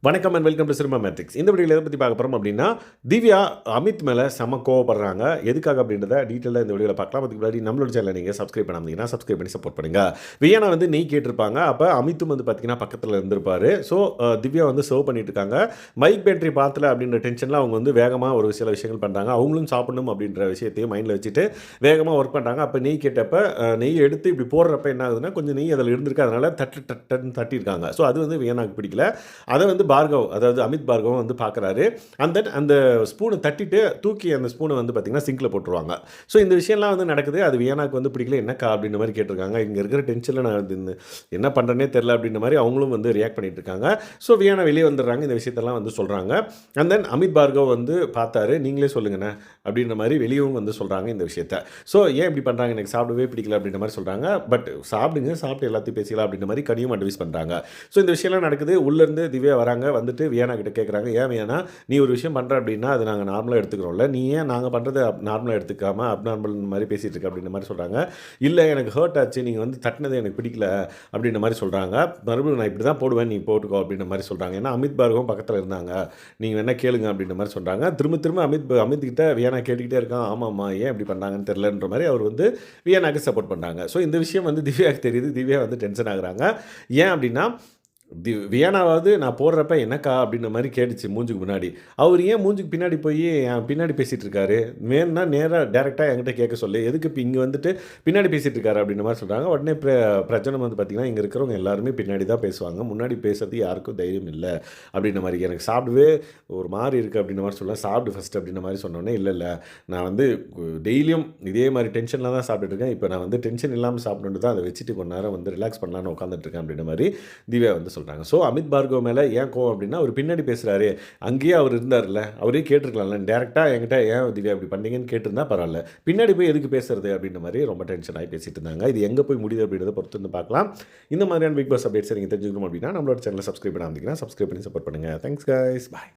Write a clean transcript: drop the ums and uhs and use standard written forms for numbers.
வணக்கம் and welcome to cinema matrix. இந்த வீடியோவில் எதை பற்றி பார்க்க போகிறோம் அப்படின்னா, திவ்யா அமித் மேலே செம கோவப்படுறாங்க. எதுக்காக அப்படின்றத டீட்டெயிலாக இந்த வீடியோவில் பார்க்கலாம். அதுக்கு முன்னாடி நம்மளோட சேனலை நீங்கள் சப்ஸ்கிரைப் பண்ணாமீங்கன்னா சப்ஸ்கிரைப் பண்ணி சப்போர்ட் பண்ணுங்கள். வியானா வந்து நெய் கேட்டிருப்பாங்க. அப்போ அமித்தும் வந்து பார்த்தீங்கன்னா பக்கத்தில் இருந்திருப்பார். ஸோ திவ்யா வந்து சர்வ் பண்ணிட்டு இருக்காங்க. மைக் பேண்ட்ரி பார்த்தல அப்படின்ற டென்ஷனில் அவங்க வந்து வேகமாக ஒரு சில விஷயங்கள் பண்ணுறாங்க. அவங்களும் சாப்பிடணும் அப்படின்ற விஷயத்தையும் மைண்டில் வச்சுட்டு வேகமாக ஒர்க் பண்ணுறாங்க. அப்போ நெய் கேட்டப்போ நெய் எடுத்து இப்படி போடுறப்ப என்ன ஆகுதுன்னா, கொஞ்சம் நெய் அதில் இருந்திருக்கு. அதனால் டட்டுன்னு தட்டியிருக்காங்க. ஸோ அது வந்து வியானாக்கு பிடிக்கல. அதை வந்து பார்கவ், அதாவது அமித் பார்கவ் வந்து பார்க்குறாரு. அந்த ஸ்பூனை தட்டிட்டு தூக்கி அந்த ஸ்பூனை வந்து பார்த்தீங்கன்னா சிங்கில் போட்டுருவாங்க. ஸோ இந்த விஷயம்லாம் வந்து நடக்குது. அது வியானாக்கு வந்து பிடிக்கல. என்னக்கா அப்படின்ற மாதிரி கேட்டிருக்காங்க. இங்கே இருக்கிற டென்ஷனில் நான் என்ன பண்ணுறேனே தெரில அப்படின்ற மாதிரி அவங்களும் வந்து ரியாக்ட் பண்ணிட்டு இருக்காங்க. ஸோ வியானா வெளியே வந்துடுறாங்க. இந்த விஷயத்தெல்லாம் வந்து சொல்கிறாங்க. அண்ட் தென் அமித் பார்கவ் வந்து பார்த்தாரு. நீங்களே சொல்லுங்கண்ணே அப்படின்ற மாதிரி வெளியவும் வந்து சொல்கிறாங்க இந்த விஷயத்த. ஸோ ஏன் இப்படி பண்ணுறாங்க, எனக்கு சாப்பிடவே பிடிக்கல அப்படின்ற மாதிரி சொல்கிறாங்க. பட் சாப்பிடுங்க, சாப்பிட்டு எல்லாத்தையும் பேசிக்கலாம் அப்படின்ற மாதிரி கனியும் அட்வைஸ் பண்ணுறாங்க. ஸோ இந்த விஷயம்லாம் நடக்குது. உள்ளேருந்து திவ்யா வராங்க. வந்துட்டு வியானா கிட்ட கேட்குறாங்க, ஏன் வியானா நீ ஒரு விஷயம் பண்ணுற அப்படின்னா அது நாங்கள் நார்மலாக எடுத்துக்கிறோம்ல, நீ ஏன் நாங்கள் பண்ணுறதை நார்மலாக எடுத்துக்காமல் அப்நார்மல் மாதிரி பேசிகிட்டு இருக்க அப்படின்ற மாதிரி சொல்கிறாங்க. இல்லை எனக்கு ஹர்ட் ஆச்சு, நீங்கள் வந்து தட்டினது எனக்கு பிடிக்கல அப்படின்ற மாதிரி சொல்கிறாங்க. மறுபடியும் நான் இப்படி தான் போடுவேன், நீ போட்டுக்கோ அப்படின்ற மாதிரி சொல்கிறாங்க. ஏன்னா அமித் பார்கவும் பக்கத்தில் இருந்தாங்க, நீங்கள் என்ன கேளுங்க அப்படின்ற மாதிரி சொல்கிறாங்க. திரும்ப திரும்ப அமித் கிட்ட வியானா கேட்டுக்கிட்டே இருக்கான். ஆமாம்மா ஏன் இப்படி பண்ணாங்கன்னு தெரிலன்ற மாதிரி அவர் வந்து வியானாக்கு சப்போர்ட் பண்ணுறாங்க. ஸோ இந்த விஷயம் வந்து திவ்யாவுக்கு தெரியுது. திவ்யா வந்து டென்ஷன் ஆகுறாங்க. ஏன் அப்படின்னா, வியானாவாவது நான் போடுறப்ப என்னக்கா அப்படின்ற மாதிரி கேட்டுச்சு மூஞ்சுக்கு முன்னாடி. அவர் ஏன் மூஞ்சுக்கு பின்னாடி போய் பின்னாடி பேசிகிட்டு இருக்காரு, வேணும்னா நேராக டேரெக்டாக என்கிட்ட கேட்க சொல்லு, எதுக்கு இப்போ இங்கே வந்துட்டு பின்னாடி பேசிகிட்டு இருக்காரு அப்படின்ற மாதிரி சொல்கிறாங்க. உடனே பிரச்சனை வந்து பார்த்திங்கன்னா, இங்கே இருக்கிறவங்க எல்லாருமே பின்னாடி தான் பேசுவாங்க, முன்னாடி பேசுறது யாருக்கும் தைரியம் இல்லை அப்படின்ற மாதிரி. எனக்கு சாப்பிடவே ஒரு மாதிரி இருக்குது அப்படின்ற மாதிரி சொல்லலாம். சாப்பிடு ஃபஸ்ட்டு அப்படின்ற மாதிரி சொன்னோன்னே, இல்லை நான் வந்து டெய்லியும் இதே மாதிரி டென்ஷனில் தான் சாப்பிட்டுருக்கேன், இப்போ நான் வந்து டென்ஷன் இல்லாமல் சாப்பிட்டு தான் அதை வச்சுட்டு கொஞ்ச நேரம் வந்து ரிலாக்ஸ் பண்ணலான்னு உட்காந்துட்ருக்கேன் அப்படின்ற மாதிரி திவ்யா வந்து சொல்கிறாங்க. ஸோ அமித் பார்கவ் மேலே ஏன் கோவம் அப்படின்னா, அவர் பின்னாடி பேசுகிறாரு, அங்கேயே அவர் இருந்தார்ல, அவரே கேட்டிருக்கலாம்ல, டேரெக்டாக என்கிட்ட ஏன் திவ்யா இப்படி பண்ணீங்கன்னு கேட்டிருந்தா பரவாயில்ல, பின்னாடி போய் எதுக்கு பேசுறது அப்படின்ற மாதிரி ரொம்ப டென்ஷன் ஆகி பேசிட்டு இருந்தாங்க. இது எங்கே போய் முடியுது அப்படின்றத பொறுத்து வந்து பார்க்கலாம். இந்த மாதிரியான பிக் பாஸ் அப்டேட்ஸ் நீங்கள் தெரிஞ்சுக்கணும் அப்படின்னா நம்மளோட சேனலை சப்ஸ்கிரைப் பண்ணாமல் சப்ஸ்கிரைப் பண்ணி சப்போர்ட் பண்ணுங்கள். தேங்க்ஸ் கைஸ், பாய்.